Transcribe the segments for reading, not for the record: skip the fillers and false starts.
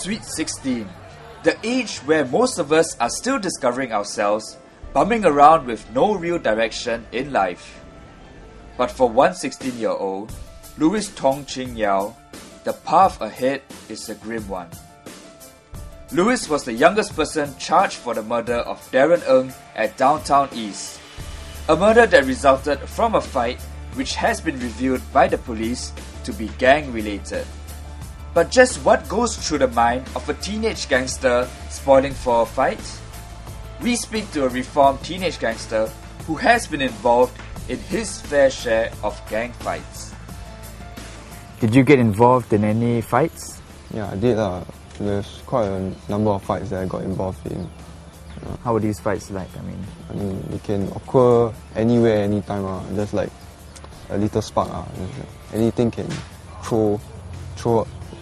Sweet 16, the age where most of us are still discovering ourselves, bumming around with no real direction in life. But for one 16-year-old, Louis Tong Ching Yao, the path ahead is a grim one. Louis was the youngest person charged for the murder of Darren Ng at Downtown East, a murder that resulted from a fight which has been revealed by the police to be gang-related. But just what goes through the mind of a teenage gangster spoiling for a fight? We speak to a reformed teenage gangster who has been involved in his fair share of gang fights. Did you get involved in any fights? Yeah, I did. There's quite a number of fights that I got involved in. How were these fights like? I mean, it can occur anywhere, anytime. Just like a little spark. Anything can throw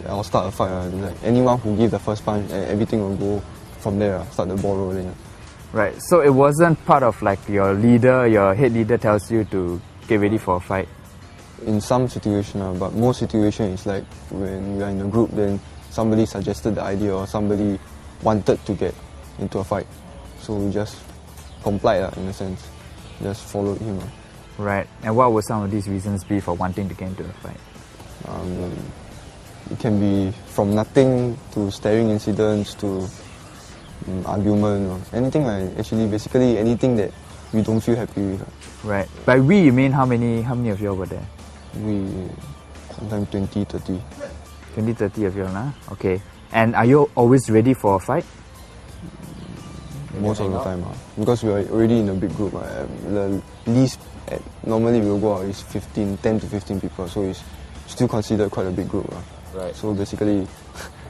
or start a fight. Like anyone who gives the first punch, everything will go from there. Start the ball rolling. Right. So it wasn't part of like your leader, your head leader tells you to get ready for a fight. In some situations, but most situations is like when we are in a group, then somebody suggested the idea or somebody wanted to get into a fight. So we just complied in a sense, just followed him. Right. And what would some of these reasons be for wanting to get into a fight? It can be from nothing to staring incidents to argument or anything like actually basically anything that we don't feel happy with. Right. By we you mean how many of you were there? We sometimes 20, 30. 20, 30 of you, huh? Okay. And are you always ready for a fight? Most of the time, because we are already in a big group. The least normally we'll go out is 10 to 15 people, so it's still considered quite a big group. Right. So basically,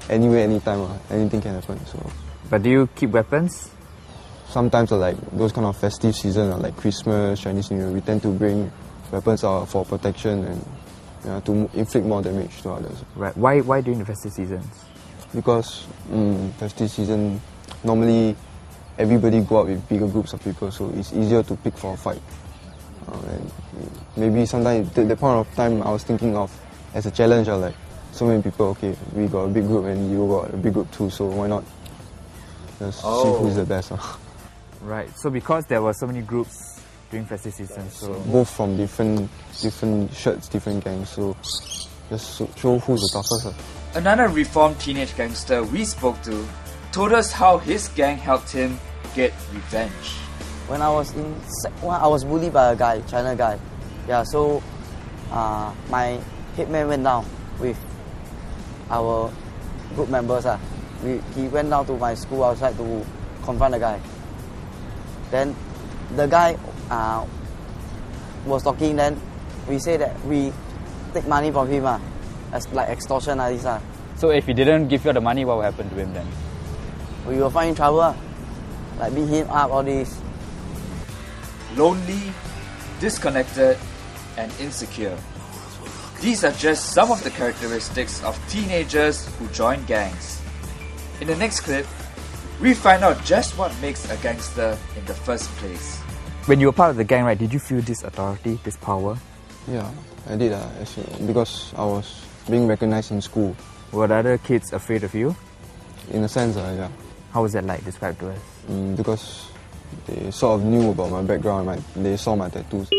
anywhere, anytime, anything can happen. So. But do you keep weapons? Sometimes, like those kind of festive season, like Christmas, Chinese New Year, we tend to bring weapons out for protection and to inflict more damage to others. Right. Why during the festive seasons? Because festive season, normally everybody go out with bigger groups of people, so it's easier to pick for a fight. And maybe sometimes at the point of time I was thinking of as a challenge, like so many people, okay, we got a big group and you got a big group too, so why not just see who's the best. Right, so because there were so many groups during festive season, so both from different shirts, different gangs, so just show who's the toughest. Another reformed teenage gangster we spoke to told us how his gang helped him get revenge. When I was in Sec 1, I was bullied by a guy, China guy. Yeah, so my hitman went down with our group members. He went down to my school outside to confront the guy. Then the guy was talking, then we say that we take money from him, as like extortion. So if he didn't give you the money, what will happen to him then? We will find trouble, like beat him up, all this. Lonely, disconnected, and insecure. These are just some of the characteristics of teenagers who join gangs. In the next clip, we find out just what makes a gangster in the first place. When you were part of the gang, right, did you feel this authority, this power? Yeah, I did, actually, because I was being recognized in school. Were the other kids afraid of you? In a sense, yeah. How was that like? Describe to us. Because they sort of knew about my background, they saw my tattoos.